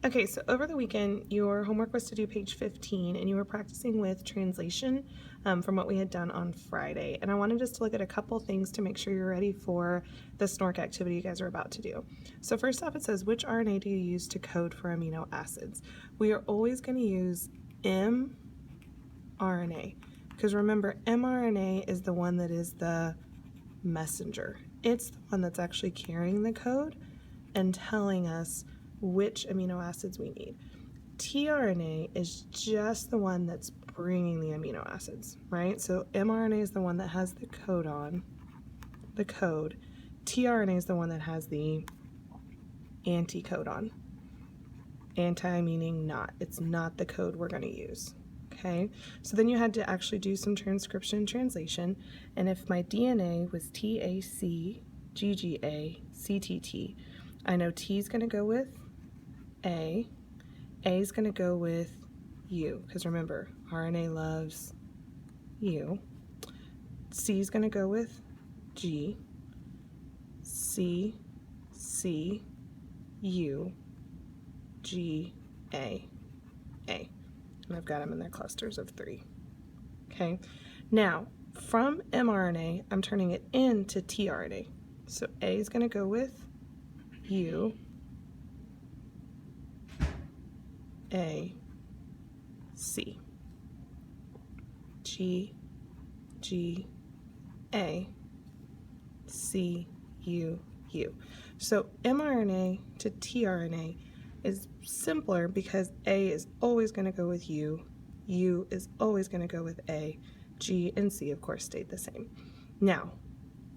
Okay, so over the weekend, your homework was to do page 15, and you were practicing with translation from what we had done on Friday. And I wanted us to look at a couple things to make sure you're ready for the SNORC activity you guys are about to do. So first off, it says, which RNA do you use to code for amino acids? We are always going to use mRNA, because remember, mRNA is the one that is the messenger. It's the one that's actually carrying the code and telling us which amino acids we need. tRNA is just the one that's bringing the amino acids, right? So mRNA is the one that has the code. tRNA is the one that has the anticodon. Anti meaning not. It's not the code we're going to use. Okay, so then you had to actually do some transcription and translation. And if my DNA was TAC, GGA, CTT, I know T is going to go with A is going to go with U, because remember, RNA loves U. C is going to go with G, C, U, G, A. And I've got them in their clusters of 3. Okay, now from mRNA, I'm turning it into tRNA. So A is going to go with U, A, C, G, A, C, U. So mRNA to tRNA is simpler because A is always going to go with U is always going to go with A, G and C of course stayed the same. Now,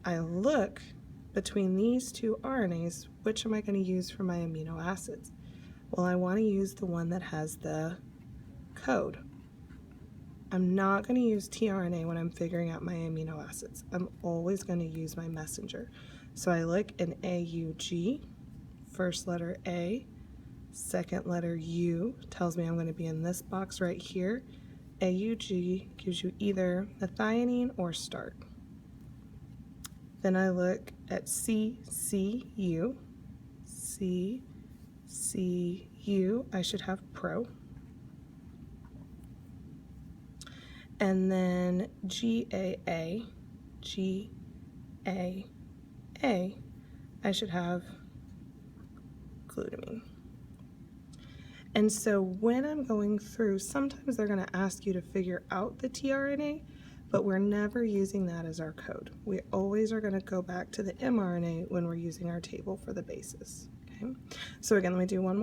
I look between these two RNAs, which am I going to use for my amino acids? Well, I want to use the one that has the code. I'm not going to use tRNA when I'm figuring out my amino acids. I'm always going to use my messenger. So I look in AUG, first letter A, second letter U tells me I'm going to be in this box right here. AUG gives you either methionine or start. Then I look at CCU. CCU, I should have pro. And then GAA, I should have glutamine. And so when I'm going through, sometimes they're going to ask you to figure out the tRNA, but we're never using that as our code. We always are going to go back to the mRNA when we're using our table for the basis. Okay? So again, let me do one more.